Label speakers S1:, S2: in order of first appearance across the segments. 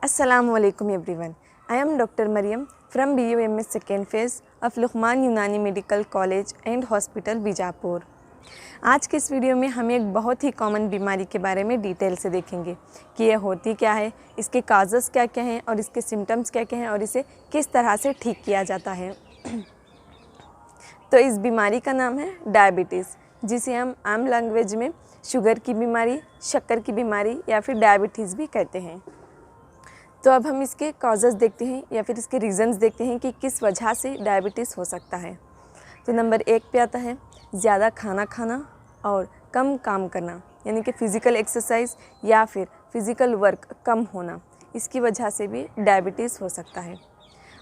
S1: Assalamualaikum everyone. I am Dr. Mariam from BUMS second phase of Lukman यूनानी medical college and hospital Bijapur. आज के इस video में हम एक बहुत ही कॉमन बीमारी के बारे में डिटेल से देखेंगे कि यह होती क्या है, इसके काजेस क्या क्या हैं और इसके सिम्टम्स क्या क्या हैं और इसे किस तरह से ठीक किया जाता है। तो इस बीमारी का नाम है डायबिटीज़, जिसे हम आम लैंग्वेज में शुगर की बीमारी, शक्कर की बीमारी या फिर डायबिटीज़ भी कहते हैं। तो अब हम इसके कॉजेज़ देखते हैं या फिर इसके रीज़न्स देखते हैं कि किस वजह से डायबिटीज़ हो सकता है। तो नंबर 1 पे आता है ज़्यादा खाना खाना और कम काम करना, यानी कि फ़िज़िकल एक्सरसाइज या फिर फ़िज़िकल वर्क कम होना, इसकी वजह से भी डायबिटीज़ हो सकता है।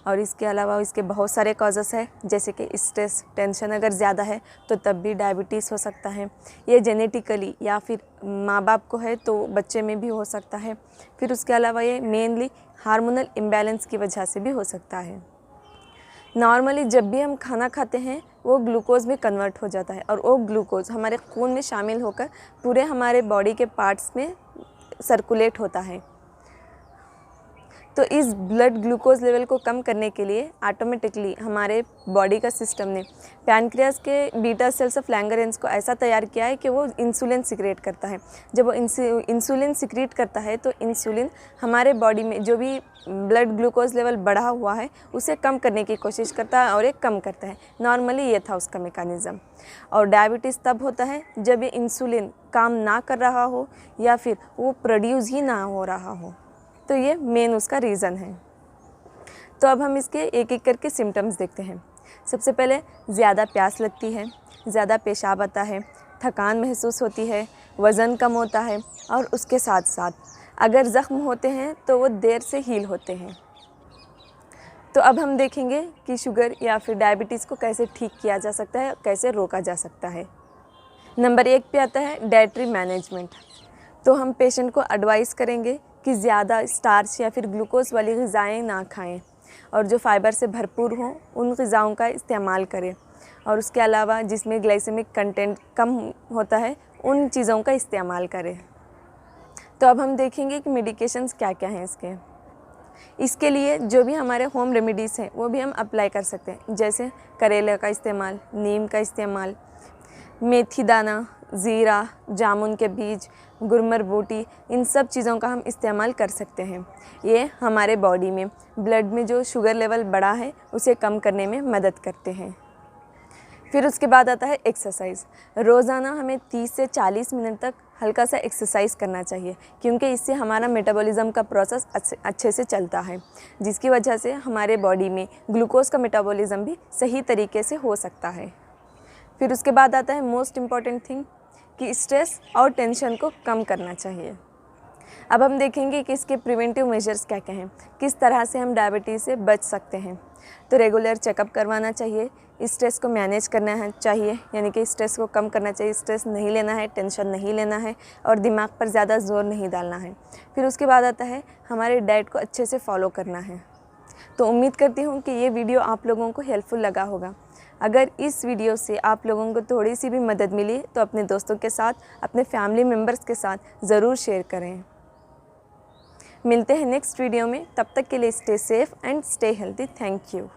S1: और इसके अलावा इसके बहुत सारे कॉजेज़ हैं, जैसे कि स्ट्रेस, टेंशन अगर ज़्यादा है तो तब भी डायबिटीज़ हो सकता है। ये जेनेटिकली या फिर माँ बाप को है तो बच्चे में भी हो सकता है। फिर उसके अलावा ये मेनली हार्मोनल इम्बैलेंस की वजह से भी हो सकता है। नॉर्मली जब भी हम खाना खाते हैं वो ग्लूकोज़ में कन्वर्ट हो जाता है और वो ग्लूकोज़ हमारे खून में शामिल होकर पूरे हमारे बॉडी के पार्ट्स में सर्कुलेट होता है। तो इस ब्लड ग्लूकोज लेवल को कम करने के लिए ऑटोमेटिकली हमारे बॉडी का सिस्टम ने पैनक्रियास के बीटा सेल्स ऑफ लैंगरेंस को ऐसा तैयार किया है कि वो इंसुलिन सिक्रेट करता है। जब वो इंसुलिन सिक्रेट करता है तो इंसुलिन हमारे बॉडी में जो भी ब्लड ग्लूकोज लेवल बढ़ा हुआ है उसे कम करने की कोशिश करता है और ये कम करता है। नॉर्मली ये था उसका मैकेनिज़्म। और डायबिटीज़ तब होता है जब ये इंसुलिन काम ना कर रहा हो या फिर वो प्रोड्यूस ही ना हो रहा हो। तो ये मेन उसका रीज़न है। तो अब हम इसके एक एक करके सिम्टम्स देखते हैं। सबसे पहले ज़्यादा प्यास लगती है, ज़्यादा पेशाब आता है, थकान महसूस होती है, वज़न कम होता है और उसके साथ साथ अगर ज़ख्म होते हैं तो वो देर से हील होते हैं। तो अब हम देखेंगे कि शुगर या फिर डायबिटीज़ को कैसे ठीक किया जा सकता है, कैसे रोका जा सकता है। नंबर 1 पे आता है डाइटरी मैनेजमेंट। तो हम पेशेंट को एडवाइस करेंगे कि ज़्यादा स्टार्च या फिर ग्लूकोज वाली ग़िज़ाएँ ना खाएं और जो फाइबर से भरपूर हों उन ग़िज़ाओं का इस्तेमाल करें। और उसके अलावा जिसमें ग्लाइसेमिक कंटेंट कम होता है उन चीज़ों का इस्तेमाल करें। तो अब हम देखेंगे कि मेडिकेशंस क्या क्या हैं इसके लिए जो भी हमारे होम रेमेडीज़ हैं वो भी हम अप्लाई कर सकते हैं, जैसे करेले का इस्तेमाल, नीम का इस्तेमाल, मेथी दाना, ज़ीरा, जामुन के बीज, गुरमर बूटी, इन सब चीज़ों का हम इस्तेमाल कर सकते हैं। ये हमारे बॉडी में ब्लड में जो शुगर लेवल बढ़ा है उसे कम करने में मदद करते हैं। फिर उसके बाद आता है एक्सरसाइज। रोज़ाना हमें 30 से 40 मिनट तक हल्का सा एक्सरसाइज करना चाहिए, क्योंकि इससे हमारा मेटाबॉलिज्म का प्रोसेस अच्छे से चलता है, जिसकी वजह से हमारे बॉडी में ग्लूकोज़ का मेटाबॉलिज्म भी सही तरीके से हो सकता है। फिर उसके बाद आता है मोस्ट इम्पॉर्टेंट थिंग कि स्ट्रेस और टेंशन को कम करना चाहिए। अब हम देखेंगे कि इसके प्रिवेंटिव मेजर्स क्या क्या हैं, किस तरह से हम डायबिटीज़ से बच सकते हैं। तो रेगुलर चेकअप करवाना चाहिए, स्ट्रेस को मैनेज करना चाहिए, यानी कि स्ट्रेस को कम करना चाहिए। स्ट्रेस नहीं लेना है, टेंशन नहीं लेना है और दिमाग पर ज़्यादा जोर नहीं डालना है। फिर उसके बाद आता है हमारे डाइट को अच्छे से फॉलो करना है। तो उम्मीद करती हूँ कि ये वीडियो आप लोगों को हेल्पफुल लगा होगा। अगर इस वीडियो से आप लोगों को थोड़ी सी भी मदद मिली तो अपने दोस्तों के साथ, अपने फैमिली मेम्बर्स के साथ ज़रूर शेयर करें। मिलते हैं नेक्स्ट वीडियो में, तब तक के लिए stay safe and stay healthy. Thank you.